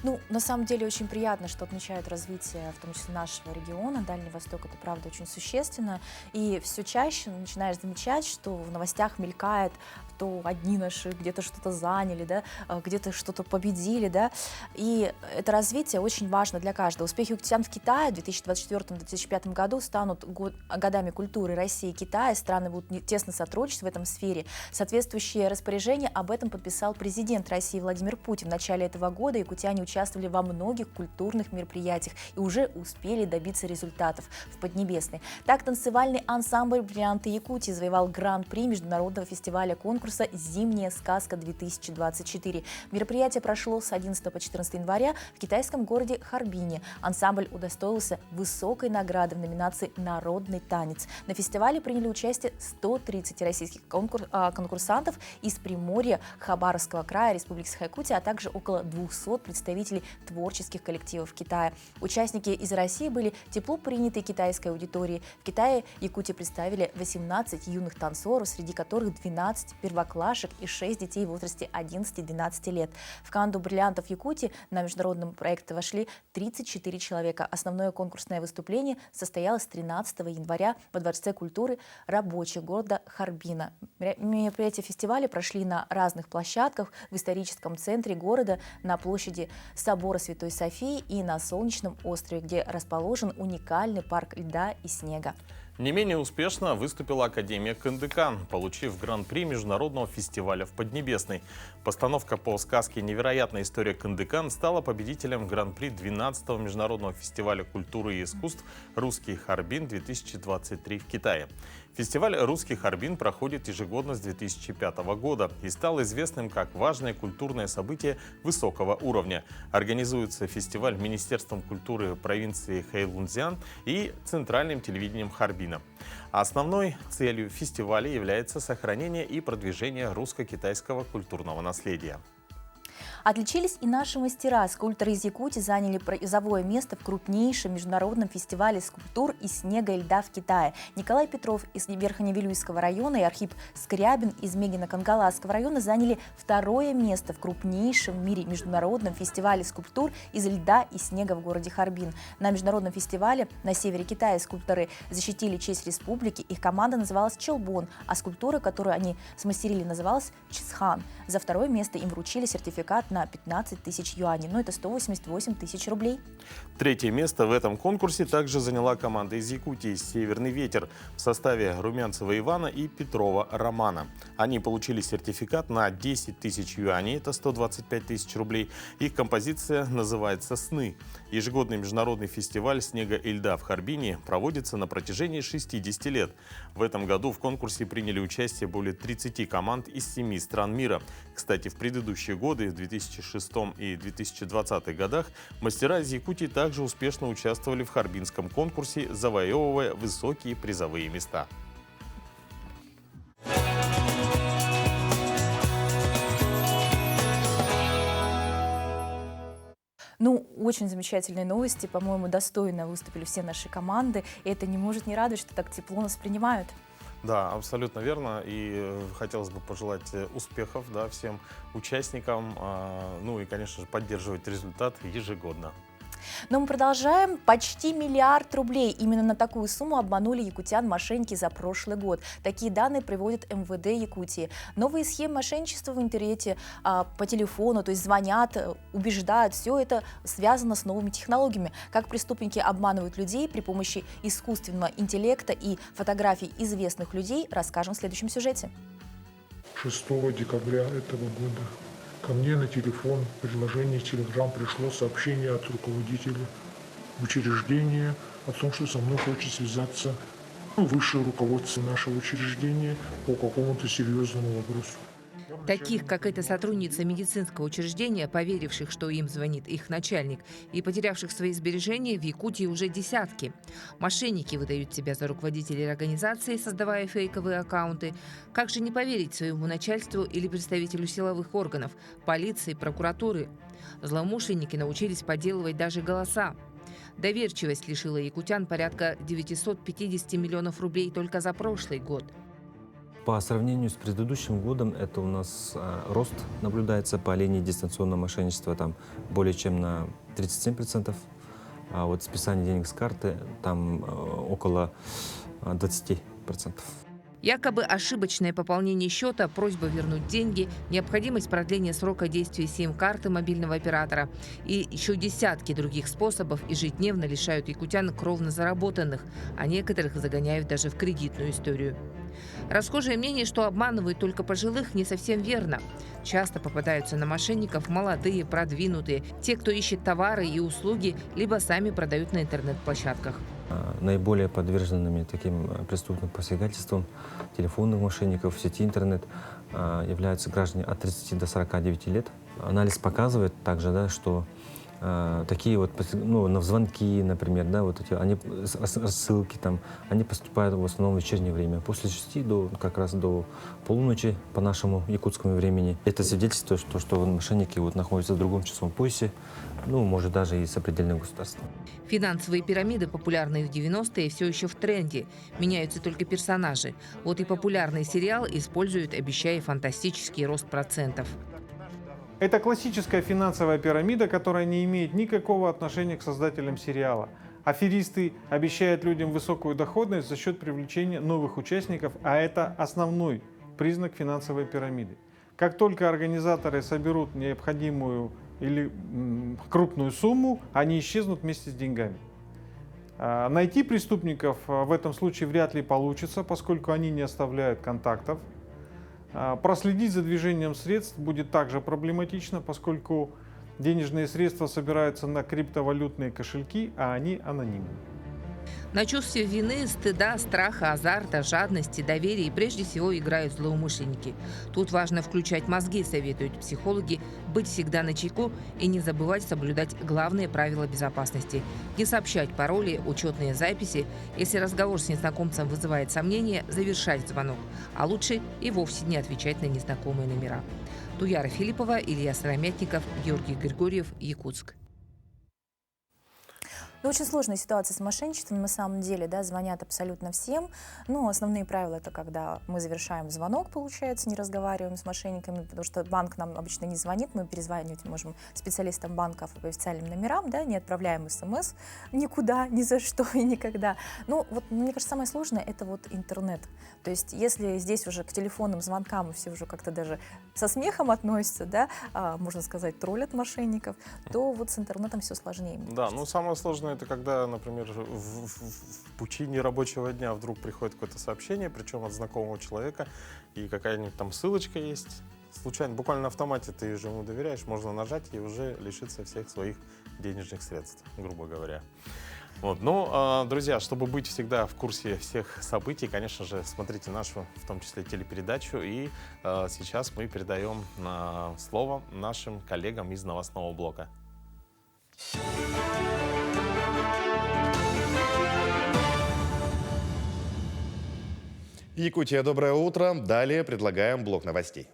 Ну, на самом деле очень приятно, что отмечают развитие, в том числе нашего региона. Дальний Восток — это, правда, очень существенно. И все чаще начинаешь замечать, что в новостях мелькает, то одни наши где-то что-то заняли, да, где-то что-то победили, да. И это развитие очень важно для каждого. Успехи якутян в Китае в 2024-2025 году станут годами культуры России и Китая. Страны будут тесно сотрудничать в этом сфере. Соответствующее распоряжение об этом подписал президент России Владимир Путин. В начале этого года якутяне участвовали во многих культурных мероприятиях и уже успели добиться результатов в Поднебесной. Так, танцевальный ансамбль «Бриллианты Якутии» завоевал гран-при международного фестиваля конкурса «Зимняя сказка-2024». Мероприятие прошло с 11 по 14 января в китайском городе Харбине. Ансамбль удостоился высокой награды в номинации «Народный танец». На фестивале приняли участие 130 российских конкурсантов из Приморья, Хабаровского края, Республики Саха-Якутия, а также около 200 представителей творческих коллективов Китая. Участники из России были тепло приняты китайской аудиторией. В Китае Якутии представили 18 юных танцоров, среди которых 12 первоклашек и 6 детей в возрасте 11-12 лет. В команду бриллиантов Якутии на международном проекте вошли 34 человека. Основное конкурсное выступление состоялось 13 января во Дворце культуры рабочих города Харбина. Мероприятия фестиваля прошли на разных площадках: в историческом центре города, на площади Собора Святой Софии и на Солнечном острове, где расположен уникальный парк льда и снега. Не менее успешно выступила Академия Кандыкан, получив гран-при международного фестиваля в Поднебесной. Постановка по сказке «Невероятная история Кандыкан» стала победителем гран-при 12-го международного фестиваля культуры и искусств «Русский Харбин-2023» в Китае. Фестиваль «Русский Харбин» проходит ежегодно с 2005 года и стал известным как важное культурное событие высокого уровня. Организуется фестиваль Министерством культуры провинции Хэйлунцзян и Центральным телевидением Харбина. Основной целью фестиваля является сохранение и продвижение русско-китайского культурного наследия. Отличились и наши мастера. Скульпторы из Якутии заняли призовое место в крупнейшем международном фестивале скульптур из снега и льда в Китае. Николай Петров из Верхневилюйского района и Архип Скрябин из Мегино-Кангаласского района заняли второе место в крупнейшем в мире международном фестивале скульптур из льда и снега в городе Харбин. На международном фестивале на севере Китая скульпторы защитили честь республики. Их команда называлась «Челбон», а скульптура, которую они смастерили, называлась «Чисхан». За второе место им вручили сертификат на 15 тысяч юаней, но это 188 тысяч рублей. Третье место в этом конкурсе также заняла команда из Якутии «Северный ветер» в составе Румянцева Ивана и Петрова Романа. Они получили сертификат на 10 тысяч юаней, это 125 тысяч рублей. Их композиция называется «Сны». Ежегодный международный фестиваль снега и льда в Харбине проводится на протяжении 60 лет. В этом году в конкурсе приняли участие более 30 команд из 7 стран мира. Кстати, в предыдущие годы, в 2006 и 2020 годах, мастера из Якутии также успешно участвовали в харбинском конкурсе, завоевывая высокие призовые места. Ну, очень замечательные новости, по-моему, достойно выступили все наши команды, и это не может не радовать, что так тепло нас принимают. Да, абсолютно верно. И хотелось бы пожелать успехов, да, всем участникам, ну и, конечно же, поддерживать результат ежегодно. Но мы продолжаем. Почти 1 миллиард рублей. Именно на такую сумму обманули якутян мошенники за прошлый год. Такие данные приводит МВД Якутии. Новые схемы мошенничества в интернете, по телефону, то есть звонят, убеждают. Все это связано с новыми технологиями. Как преступники обманывают людей при помощи искусственного интеллекта и фотографий известных людей, расскажем в следующем сюжете. 6 декабря этого года ко мне на телефон в приложении Telegram пришло сообщение от руководителя учреждения о том, что со мной хочет связаться высшее руководство нашего учреждения по какому-то серьезному вопросу. Таких, как эта сотрудница медицинского учреждения, поверивших, что им звонит их начальник, и потерявших свои сбережения, в Якутии уже десятки. Мошенники выдают себя за руководителей организации, создавая фейковые аккаунты. Как же не поверить своему начальству или представителю силовых органов, полиции, прокуратуры? Злоумышленники научились подделывать даже голоса. Доверчивость лишила якутян порядка 950 миллионов рублей только за прошлый год. По сравнению с предыдущим годом, это у нас рост наблюдается по линии дистанционного мошенничества там более чем на 37%, а вот списание денег с карты там около 20%. Якобы ошибочное пополнение счета, просьба вернуть деньги, необходимость продления срока действия сим-карты мобильного оператора и еще десятки других способов ежедневно лишают якутян кровно заработанных, а некоторых загоняют даже в кредитную историю. Расхожее мнение, что обманывают только пожилых, не совсем верно. Часто попадаются на мошенников молодые, продвинутые, те, кто ищет товары и услуги, либо сами продают на интернет-площадках. Наиболее подверженными таким преступным посягательствам телефонных мошенников в сети интернет являются граждане от 30 до 49 лет. Анализ показывает также, да, что такие вот, ну, на звонки, например, да, вот эти, они, рассылки там, они поступают в основном в вечернее время, после 6 до, как раз до полуночи по нашему якутскому времени. Это свидетельствует, что мошенники вот находятся в другом часовом поясе, ну, может, даже и сопредельных государств. Финансовые пирамиды, популярные в 90-е, все еще в тренде. Меняются только персонажи. Вот и популярный сериал используют, обещая фантастический рост процентов. Это классическая финансовая пирамида, которая не имеет никакого отношения к создателям сериала. Аферисты обещают людям высокую доходность за счет привлечения новых участников, а это основной признак финансовой пирамиды. Как только организаторы соберут необходимую или крупную сумму, они исчезнут вместе с деньгами. Найти преступников в этом случае вряд ли получится, поскольку они не оставляют контактов. Проследить за движением средств будет также проблематично, поскольку денежные средства собираются на криптовалютные кошельки, а они анонимны. На чувстве вины, стыда, страха, азарта, жадности, доверия и прежде всего играют злоумышленники. Тут важно включать мозги, советуют психологи, быть всегда начеку и не забывать соблюдать главные правила безопасности. Не сообщать пароли, учетные записи. Если разговор с незнакомцем вызывает сомнения, завершать звонок. А лучше и вовсе не отвечать на незнакомые номера. Туяра Филиппова, Илья Сыромятников, Георгий Григорьев, Якутск. Ну, очень сложная ситуация с мошенничеством, на самом деле, да, звонят абсолютно всем. Но основные правила — это когда мы завершаем звонок, получается, не разговариваем с мошенниками, потому что банк нам обычно не звонит, мы перезванивать можем специалистам банков по официальным номерам, да, не отправляем СМС никуда, ни за что и никогда. Ну, вот, мне кажется, самое сложное — это вот интернет. То есть, если здесь уже к телефонным звонкам все уже как-то даже со смехом относятся, да, можно сказать, троллят мошенников, то вот с интернетом все сложнее. Да, ну самое сложное — это когда, например, в пучине рабочего дня вдруг приходит какое-то сообщение, причем от знакомого человека, и какая-нибудь там ссылочка есть. Случайно, буквально на автомате ты же ему доверяешь, можно нажать и уже лишиться всех своих денежных средств, грубо говоря. Вот. Ну, друзья, чтобы быть всегда в курсе всех событий, конечно же, смотрите нашу, в том числе, телепередачу. И сейчас мы передаем слово нашим коллегам из новостного блока. Якутия, доброе утро. Далее предлагаем блок новостей.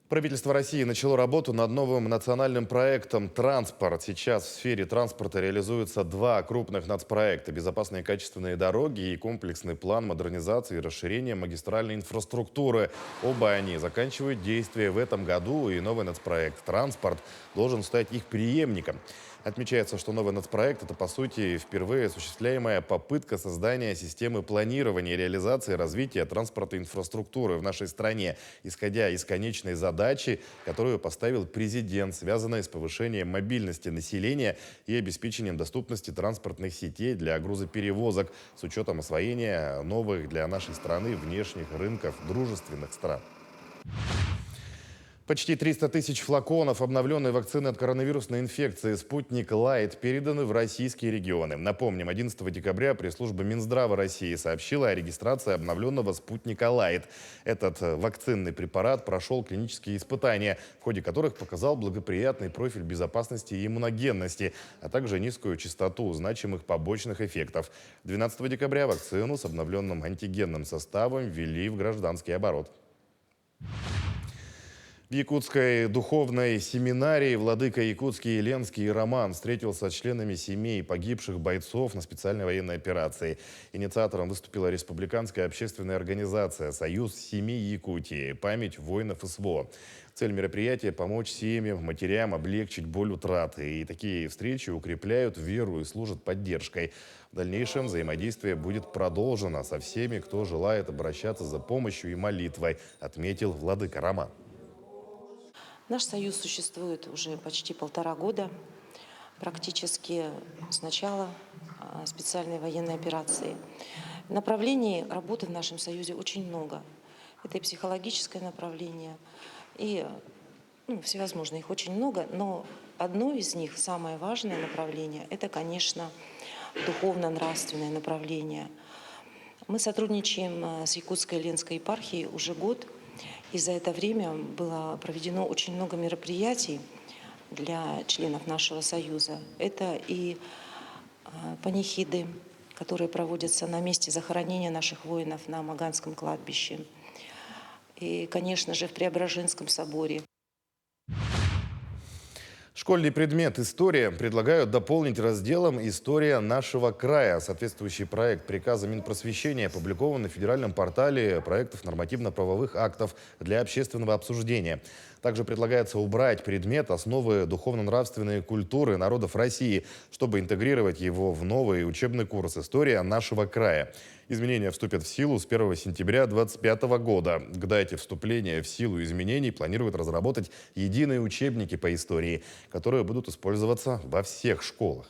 Правительство России начало работу над новым национальным проектом «Транспорт». Сейчас в сфере транспорта реализуются два крупных нацпроекта: безопасные и качественные дороги и комплексный план модернизации и расширения магистральной инфраструктуры. Оба они заканчивают действие в этом году, и новый нацпроект «Транспорт» должен стать их преемником. Отмечается, что новый нацпроект – это, по сути, впервые осуществляемая попытка создания системы планирования и реализации развития транспортной инфраструктуры в нашей стране, исходя из конечной задачи, которую поставил президент, связанной с повышением мобильности населения и обеспечением доступности транспортных сетей для грузоперевозок с учетом освоения новых для нашей страны внешних рынков дружественных стран. Почти 300 тысяч флаконов обновленной вакцины от коронавирусной инфекции «Спутник Лайт» переданы в российские регионы. Напомним, 11 декабря пресс-служба Минздрава России сообщила о регистрации обновленного «Спутника Лайт». Этот вакцинный препарат прошел клинические испытания, в ходе которых показал благоприятный профиль безопасности и иммуногенности, а также низкую частоту значимых побочных эффектов. 12 декабря вакцину с обновленным антигенным составом ввели в гражданский оборот. В якутской духовной семинарии владыка якутский Ленский Роман встретился с членами семей погибших бойцов на специальной военной операции. Инициатором выступила республиканская общественная организация «Союз семей Якутии. Память воинов СВО». Цель мероприятия – помочь семьям, матерям облегчить боль утраты. И такие встречи укрепляют веру и служат поддержкой. В дальнейшем взаимодействие будет продолжено со всеми, кто желает обращаться за помощью и молитвой, отметил владыка Роман. Наш союз существует уже почти 1,5 года, практически с начала специальной военной операции. Направлений работы в нашем союзе очень много. Это и психологическое направление, и всевозможные, их очень много, но одно из них, самое важное направление, это, конечно, духовно-нравственное направление. Мы сотрудничаем с Якутской Ленской епархией уже год. И за это время было проведено очень много мероприятий для членов нашего союза. Это и панихиды, которые проводятся на месте захоронения наших воинов на Маганском кладбище. И, конечно же, в Преображенском соборе. Школьный предмет «История» предлагают дополнить разделом «История нашего края». Соответствующий проект приказа Минпросвещения опубликован на федеральном портале проектов нормативно-правовых актов для общественного обсуждения. Также предлагается убрать предмет «Основы духовно-нравственной культуры народов России», чтобы интегрировать его в новый учебный курс «История нашего края». Изменения вступят в силу с 1 сентября 2025 года. К дате вступления в силу изменений планируют разработать единые учебники по истории, которые будут использоваться во всех школах.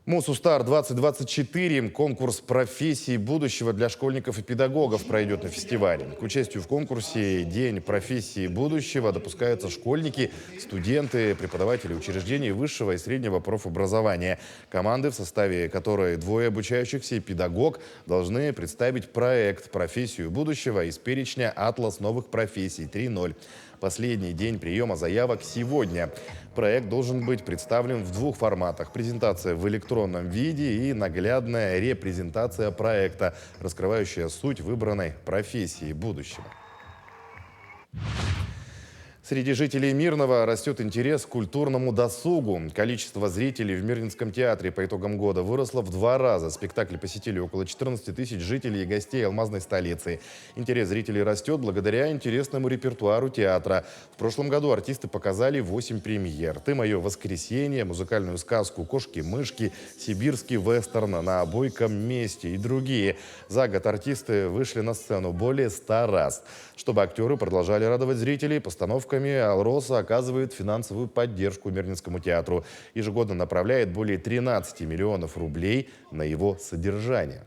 МУСУСТАР-2024, конкурс профессий будущего для школьников и педагогов, пройдет на фестивале. К участию в конкурсе «День профессии будущего» допускаются школьники, студенты, преподаватели учреждений высшего и среднего профобразования. Команды, в составе которой 2 обучающихся и педагог, должны представить проект «Профессию будущего» из перечня «Атлас новых профессий 3.0». Последний день приема заявок сегодня. Проект должен быть представлен в 2 форматах. Презентация в электронном виде и наглядная репрезентация проекта, раскрывающая суть выбранной профессии будущего. Среди жителей Мирного растет интерес к культурному досугу. Количество зрителей в Мирнинском театре по итогам года выросло в 2 раза. Спектакль посетили около 14 тысяч жителей и гостей алмазной столицы. Интерес зрителей растет благодаря интересному репертуару театра. В прошлом году артисты показали 8 премьер. «Ты мое воскресенье», музыкальную сказку «Кошки-мышки», сибирский вестерн «На бойком месте» и другие. За год артисты вышли на сцену более 100 раз. Чтобы актеры продолжали радовать зрителей, постановками «Алроса» оказывает финансовую поддержку Мирнинскому театру. Ежегодно направляет более 13 миллионов рублей на его содержание.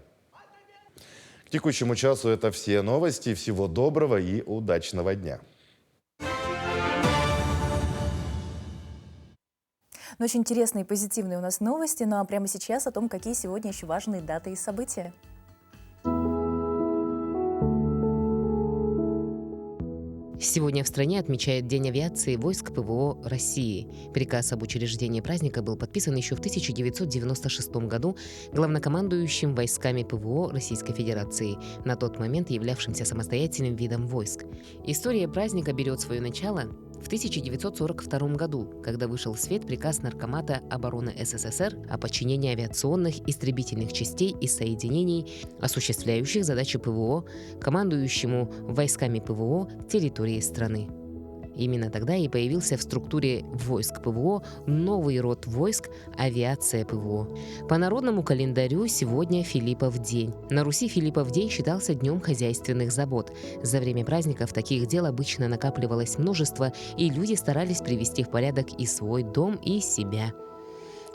К текущему часу это все новости. Всего доброго и удачного дня. Ну, очень интересные и позитивные у нас новости. Ну а прямо сейчас о том, какие сегодня еще важные даты и события. Сегодня в стране отмечают День авиации войск ПВО России. Приказ об учреждении праздника был подписан еще в 1996 году главнокомандующим войсками ПВО Российской Федерации, на тот момент являвшимся самостоятельным видом войск. История праздника берет свое начало в 1942 году, когда вышел в свет приказ Наркомата обороны СССР о подчинении авиационных истребительных частей и соединений, осуществляющих задачи ПВО, командующему войсками ПВО территории страны. Именно тогда и появился в структуре войск ПВО новый род войск – авиация ПВО. По народному календарю сегодня Филиппов день. На Руси Филиппов день считался днем хозяйственных забот. За время праздников таких дел обычно накапливалось множество, и люди старались привести в порядок и свой дом, и себя.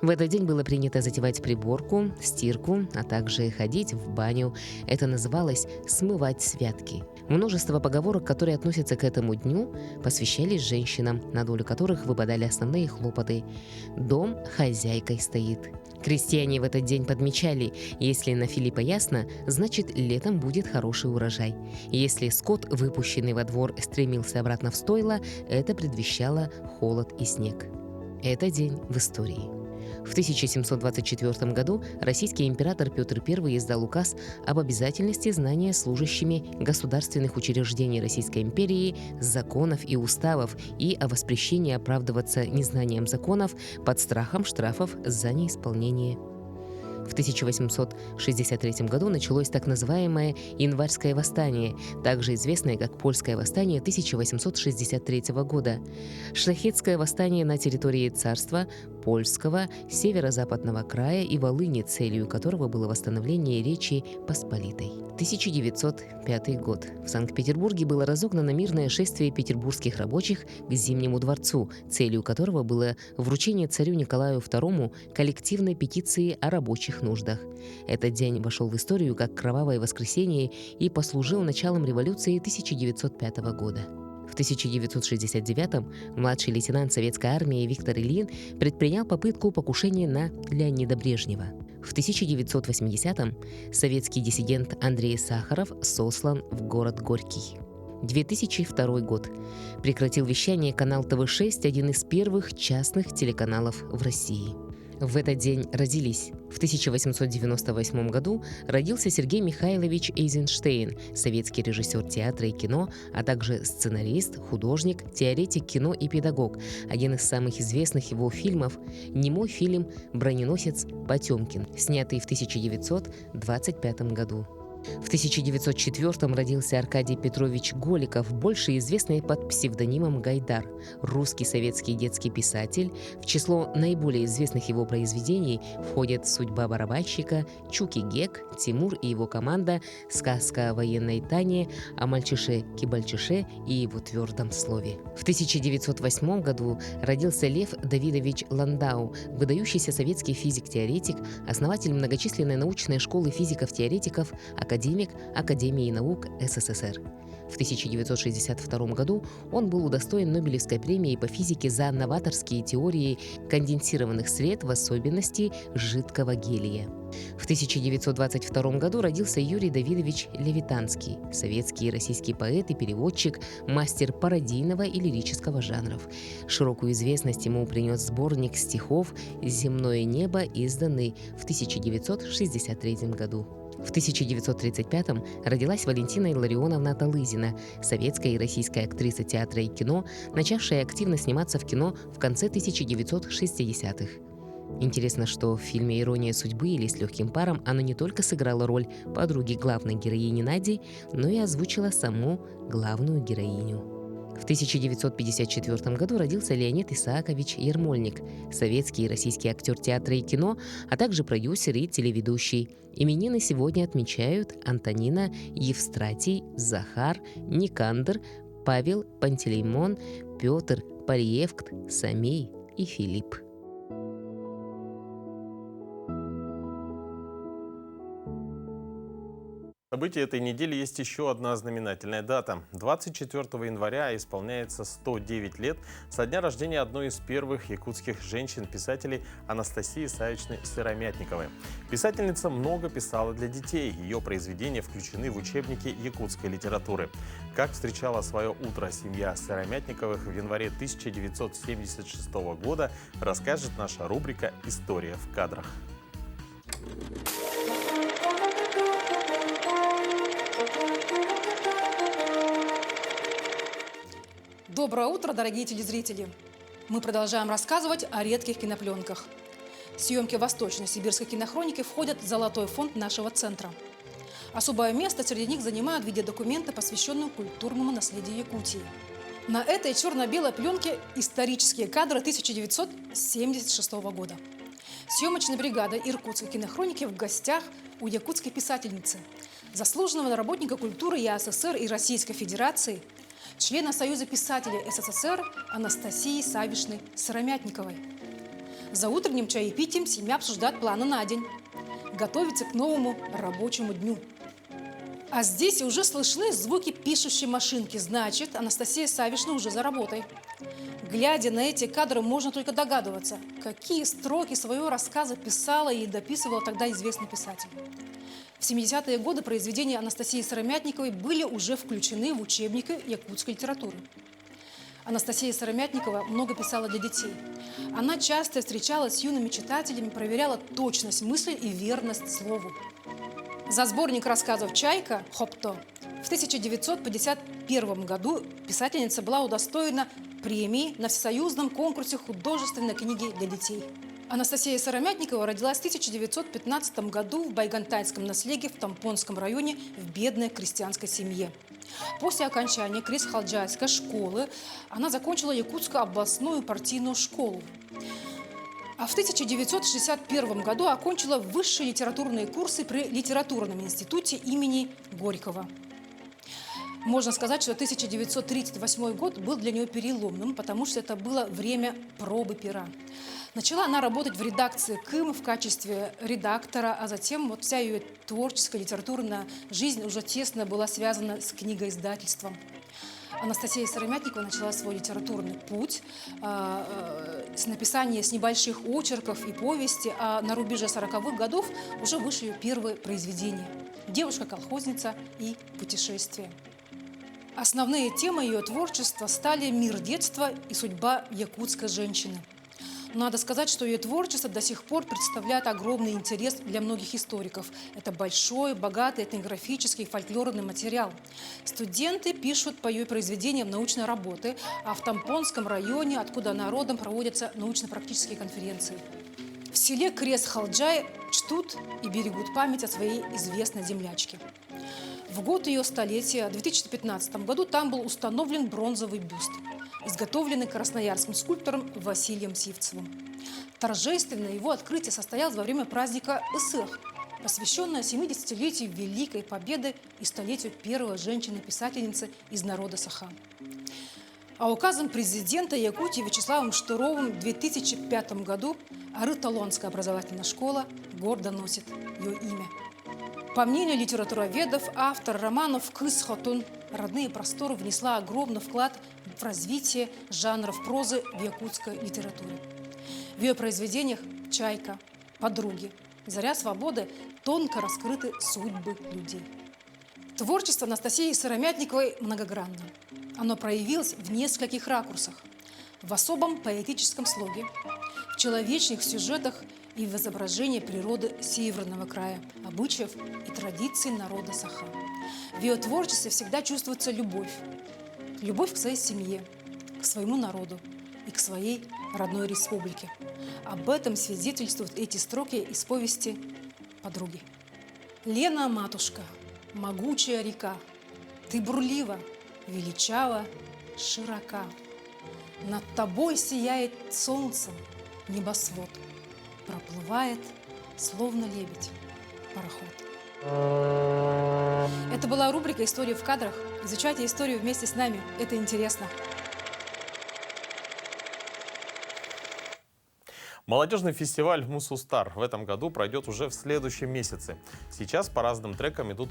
В этот день было принято затевать приборку, стирку, а также ходить в баню. Это называлось «смывать святки». Множество поговорок, которые относятся к этому дню, посвящались женщинам, на долю которых выпадали основные хлопоты. «Дом хозяйкой стоит». Крестьяне в этот день подмечали: если на Филиппа ясно, значит летом будет хороший урожай. Если скот, выпущенный во двор, стремился обратно в стойло, это предвещало холод и снег. Это день в истории. В 1724 году российский император Петр I издал указ об обязательности знания служащими государственных учреждений Российской империи законов и уставов и о воспрещении оправдываться незнанием законов под страхом штрафов за неисполнение. В 1863 году началось так называемое Январское восстание, также известное как Польское восстание 1863 года. Шляхетское восстание на территории царства Польского, Северо-Западного края и Волыни, целью которого было восстановление Речи Посполитой. 1905 год. В Санкт-Петербурге было разогнано мирное шествие петербургских рабочих к Зимнему дворцу, целью которого было вручение царю Николаю II коллективной петиции о рабочих нуждах. Этот день вошел в историю как Кровавое воскресенье и послужил началом революции 1905 года. В 1969-м младший лейтенант советской армии Виктор Ильин предпринял попытку покушения на Леонида Брежнева. В 1980-м советский диссидент Андрей Сахаров сослан в город Горький. 2002 год. Прекратил вещание канал ТВ-6, один из первых частных телеканалов в России. В этот день родились. В 1898 году родился Сергей Михайлович Эйзенштейн, советский режиссер театра и кино, а также сценарист, художник, теоретик кино и педагог. Один из самых известных его фильмов – немой фильм «Броненосец Потемкин», снятый в 1925 году. В 1904-м родился Аркадий Петрович Голиков, больше известный под псевдонимом Гайдар, русский советский детский писатель. В число наиболее известных его произведений входят «Судьба барабанщика», «Чуки-гек», «Тимур и его команда», «Сказка о военной Тане», о мальчише-кибальчише и его твердом слове. В 1908 году родился Лев Давидович Ландау, выдающийся советский физик-теоретик, основатель многочисленной научной школы физиков-теоретиков, академик Академии наук СССР. В 1962 году он был удостоен Нобелевской премии по физике за новаторские теории конденсированных сред, в особенности жидкого гелия. В 1922 году родился Юрий Давидович Левитанский, советский и российский поэт и переводчик, мастер пародийного и лирического жанров. Широкую известность ему принес сборник стихов «Земное небо», изданный в 1963 году. В 1935-м родилась Валентина Илларионовна Талызина, советская и российская актриса театра и кино, начавшая активно сниматься в кино в конце 1960-х. Интересно, что в фильме «Ирония судьбы» или «С легким паром» она не только сыграла роль подруги главной героини Нади, но и озвучила саму главную героиню. В 1954 году родился Леонид Исаакович Ермольник, советский и российский актер театра и кино, а также продюсер и телеведущий. Именины сегодня отмечают Антонина, Евстратий, Захар, Никандр, Павел, Пантелеймон, Петр, Париевкт, Самей и Филипп. События этой недели есть еще одна знаменательная дата. 24 января исполняется 109 лет со дня рождения одной из первых якутских женщин-писателей Анастасии Савичны Сыромятниковой. Писательница много писала для детей. Ее произведения включены в учебники якутской литературы. Как встречала свое утро семья Сыромятниковых в январе 1976 года, расскажет наша рубрика «История в кадрах». Доброе утро, дорогие телезрители! Мы продолжаем рассказывать о редких кинопленках. Съемки Восточно-Сибирской кинохроники входят в золотой фонд нашего центра. Особое место среди них занимают видеодокументы, посвященные культурному наследию Якутии. На этой черно-белой пленке исторические кадры 1976 года. Съемочная бригада Иркутской кинохроники в гостях у якутской писательницы, заслуженного работника культуры ЯССР и Российской Федерации, члена Союза писателей СССР Анастасии Савишны Сыромятниковой. За утренним чаепитием семья обсуждает планы на день, готовится к новому рабочему дню. А здесь уже слышны звуки пишущей машинки, значит, Анастасия Савишна уже за работой. Глядя на эти кадры, можно только догадываться, какие строки своего рассказа писала и дописывала тогда известный писатель. В 70-е годы произведения Анастасии Сыромятниковой были уже включены в учебники якутской литературы. Анастасия Сыромятникова много писала для детей. Она часто встречалась с юными читателями, проверяла точность мысли и верность слову. За сборник рассказов «Чайка» Хопто в 1951 году писательница была удостоена премии на всесоюзном конкурсе художественной книги для детей. Анастасия Сыромятникова родилась в 1915 году в Байгантайском наследии в Тампонском районе в бедной крестьянской семье. После окончания Крис-Халджайской школы она закончила Якутскую областную партийную школу. А в 1961 году окончила высшие литературные курсы при Литературном институте имени Горького. Можно сказать, что 1938 год был для нее переломным, потому что это было время пробы пера. Начала она работать в редакции КИМ в качестве редактора, а затем вся ее творческая литературная жизнь уже тесно была связана с книгоиздательством. Анастасия Сыромятникова начала свой литературный путь с написания с небольших очерков и повести, а на рубеже 40-х годов уже вышли ее первые произведения «Девушка-колхозница» и «Путешествие». Основные темы ее творчества стали мир детства и судьба якутской женщины. Надо сказать, что ее творчество до сих пор представляет огромный интерес для многих историков. Это большой, богатый этнографический и фольклорный материал. Студенты пишут по ее произведениям научные работы, а в Тампонском районе, откуда она родом, проводятся научно-практические конференции. В селе Крест-Халджай чтут и берегут память о своей известной землячке. В год ее столетия, в 2015 году, там был установлен бронзовый бюст, изготовленный красноярским скульптором Василием Сивцевым. Торжественно его открытие состоялось во время праздника Исых, посвященное 70-летию Великой Победы и столетию первой женщины-писательницы из народа Саха. А указом президента Якутии Вячеславом Штыровым в 2005 году Арыталонская образовательная школа гордо носит ее имя. По мнению литературоведов, автор романов Кыс Хотун «Родные просторы» внесла огромный вклад в развитие жанров прозы в якутской литературе. В ее произведениях «Чайка», «Подруги», «Заря свободы» тонко раскрыты судьбы людей. Творчество Анастасии Сыромятниковой многогранно. Оно проявилось в нескольких ракурсах. В особом поэтическом слоге, в человечных сюжетах и в изображении природы Северного края, обычаев и традиций народа Саха. В ее творчестве всегда чувствуется любовь. Любовь к своей семье, к своему народу и к своей родной республике. Об этом свидетельствуют эти строки из повести «Подруги». «Лена, матушка, могучая река, ты бурлива, величава, широка. Над тобой сияет солнцем небосвод, проплывает, словно лебедь, пароход». Это была рубрика «История в кадрах». Изучайте историю вместе с нами. Это интересно. Молодежный фестиваль «Мусустар» в этом году пройдет уже в следующем месяце. Сейчас по разным трекам идут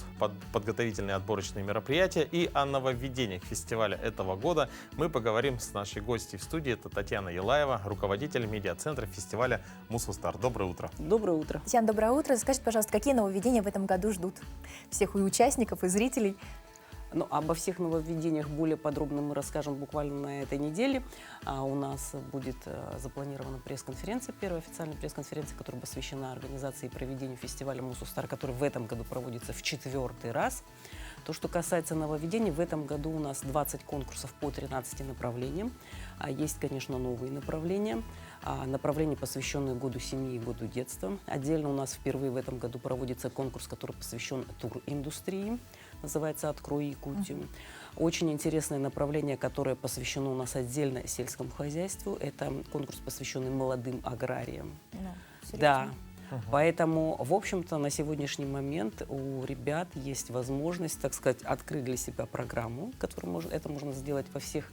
подготовительные отборочные мероприятия, и о нововведениях фестиваля этого года мы поговорим с нашей гостьей в студии. Это Татьяна Елаева, руководитель медиацентра фестиваля «Мусустар». Доброе утро. Доброе утро. Татьяна, доброе утро. Скажите, пожалуйста, какие нововведения в этом году ждут всех и участников, и зрителей? Ну, обо всех нововведениях более подробно мы расскажем буквально на этой неделе. У нас будет запланирована пресс-конференция, первая официальная пресс-конференция, которая посвящена организации и проведению фестиваля «Мусустар», который в этом году проводится в 4-й раз. То, что касается нововведений, в этом году у нас 20 конкурсов по 13 направлениям. Есть, конечно, новые направления. Направления, посвященные году семьи и году детства. Отдельно у нас впервые в этом году проводится конкурс, который посвящен туриндустрии. Называется «Открой Якутию». Очень интересное направление, которое посвящено у нас отдельно сельскому хозяйству. Это конкурс, посвященный молодым аграриям. Да. Поэтому, в общем-то, на сегодняшний момент у ребят есть возможность, так сказать, открыть для себя программу, это можно сделать во всех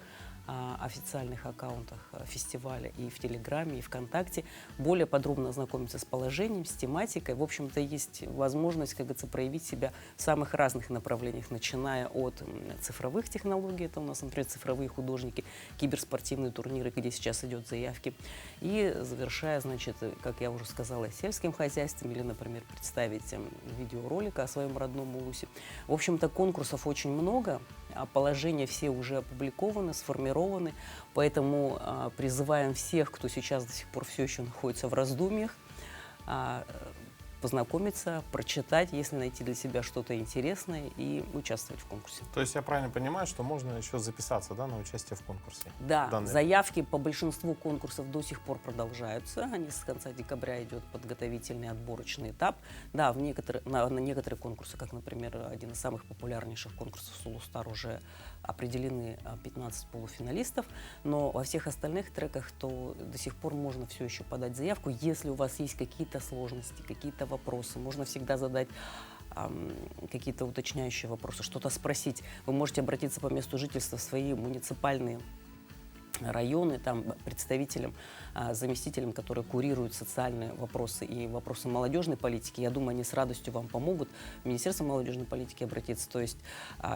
официальных аккаунтах фестиваля и в Телеграме, и ВКонтакте, более подробно ознакомиться с положением, с тематикой. В общем-то, есть возможность, как говорится, проявить себя в самых разных направлениях, начиная от цифровых технологий, это у нас, например, цифровые художники, киберспортивные турниры, где сейчас идет заявки, и завершая, значит, как я уже сказала, сельским хозяйством, или, например, представить видеоролик о своем родном улусе. В общем-то, конкурсов очень много, положения все уже опубликованы, сформированы, поэтому призываем всех, кто сейчас до сих пор все еще находится в раздумьях, познакомиться, прочитать, если найти для себя что-то интересное, и участвовать в конкурсе. То есть я правильно понимаю, что можно еще записаться, да, на участие в конкурсе? Да, заявки по большинству конкурсов до сих пор продолжаются. Они с конца декабря идет подготовительный отборочный этап. Да, на некоторые конкурсы, как, например, один из самых популярнейших конкурсов «Сулустар», уже определены 15 полуфиналистов, но во всех остальных треках то до сих пор можно все еще подать заявку. Если у вас есть какие-то сложности, какие-то вопросы, можно всегда задать какие-то уточняющие вопросы, что-то спросить. Вы можете обратиться по месту жительства в свои муниципальные районы, там, представителям, заместителям, которые курируют социальные вопросы и вопросы молодежной политики. Я думаю, они с радостью вам помогут. В Министерство молодежной политики обратиться. То есть,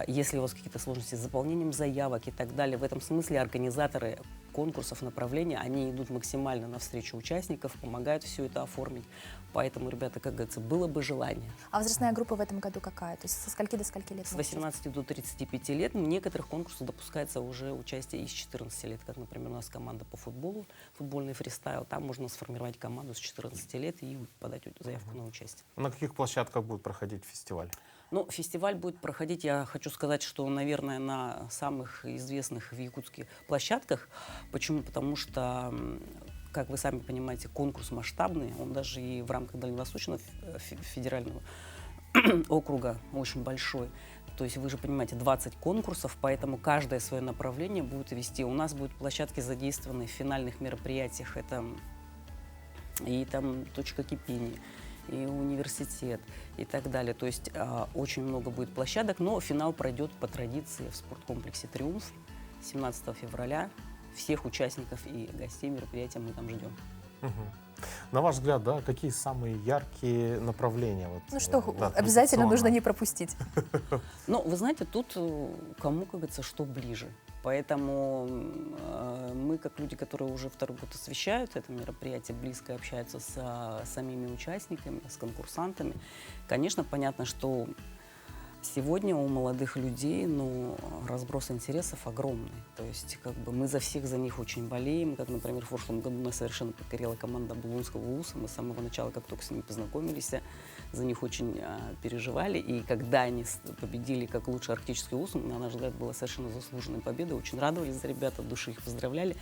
если у вас какие-то сложности с заполнением заявок и так далее, в этом смысле организаторы конкурсов, направления, они идут максимально навстречу участников, помогают все это оформить. Поэтому, ребята, как говорится, было бы желание. А возрастная группа в этом году какая? То есть со скольки до скольки лет? С 18 до 35 лет. В некоторых конкурсах допускается уже участие из 14 лет. Как, например, у нас команда по футболу, футбольный фристайл. Там можно сформировать команду с 14 лет и подать заявку на участие. На каких площадках будет проходить фестиваль? Ну, фестиваль будет проходить, я хочу сказать, что, наверное, на самых известных в Якутске площадках. Почему? Потому что как вы сами понимаете, конкурс масштабный, он даже и в рамках Дальневосточного федерального округа очень большой. То есть вы же понимаете, 20 конкурсов, поэтому каждое свое направление будет вести. У нас будут площадки задействованы в финальных мероприятиях. Это и там точка кипения, и университет, и так далее. То есть очень много будет площадок, но финал пройдет по традиции в спорткомплексе «Триумф» 17 февраля. Всех участников и гостей мероприятия мы там ждем. На ваш взгляд, да, какие самые яркие направления? Вот, Ну что, да, обязательно нужно традиционно? не пропустить. Ну, вы знаете, тут кому, как говорится, что ближе. Поэтому мы, как люди, которые уже второй год освещают это мероприятие, близко общаются с самими участниками, с конкурсантами, конечно, понятно, что сегодня у молодых людей, ну, разброс интересов огромный. То есть, как бы, мы за всех за них очень болеем. Как, например, в прошлом году нас совершенно покорила команда Булунского ВУЗа. Мы с самого начала, как только с ними познакомились, за них очень переживали. И когда они победили как лучший арктический вуз, на наш взгляд, была совершенно заслуженная победа. Очень радовались за ребят, от души их поздравляли.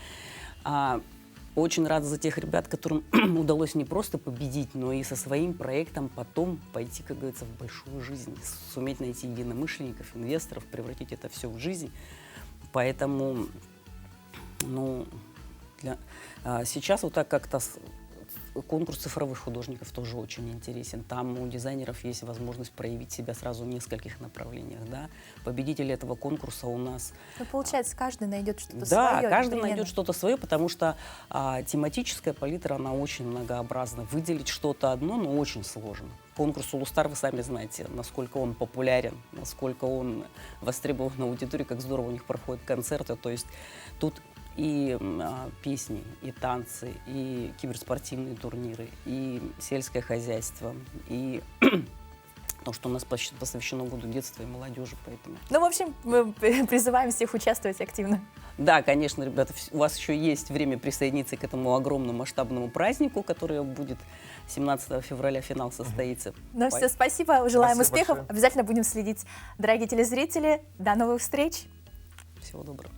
Очень рада за тех ребят, которым удалось не просто победить, но и со своим проектом потом пойти, как говорится, в большую жизнь, суметь найти единомышленников, инвесторов, превратить это все в жизнь. Поэтому, ну, сейчас вот так как-то конкурс цифровых художников тоже очень интересен. Там у дизайнеров есть возможность проявить себя сразу в нескольких направлениях. Да? Победители этого конкурса у нас... Ну, получается, каждый найдет что-то свое. Да, каждый одновременно. найдет что-то свое, потому что тематическая палитра, она очень многообразна. Выделить что-то одно, но очень сложно. Конкурс «Улустар», вы сами знаете, насколько он популярен, насколько он востребован на аудитории, как здорово у них проходят концерты. То есть тут и песни, и танцы, и киберспортивные турниры, и сельское хозяйство, и то, что у нас посвящено году детства и молодежи. Поэтому. Ну, в общем, мы призываем всех участвовать активно. Да, конечно, ребята, у вас еще есть время присоединиться к этому огромному масштабному празднику, который будет 17 февраля, финал состоится. Ну все, спасибо, желаем Спасибо успехов. большое. Обязательно будем следить. Дорогие телезрители, до новых встреч. Всего доброго.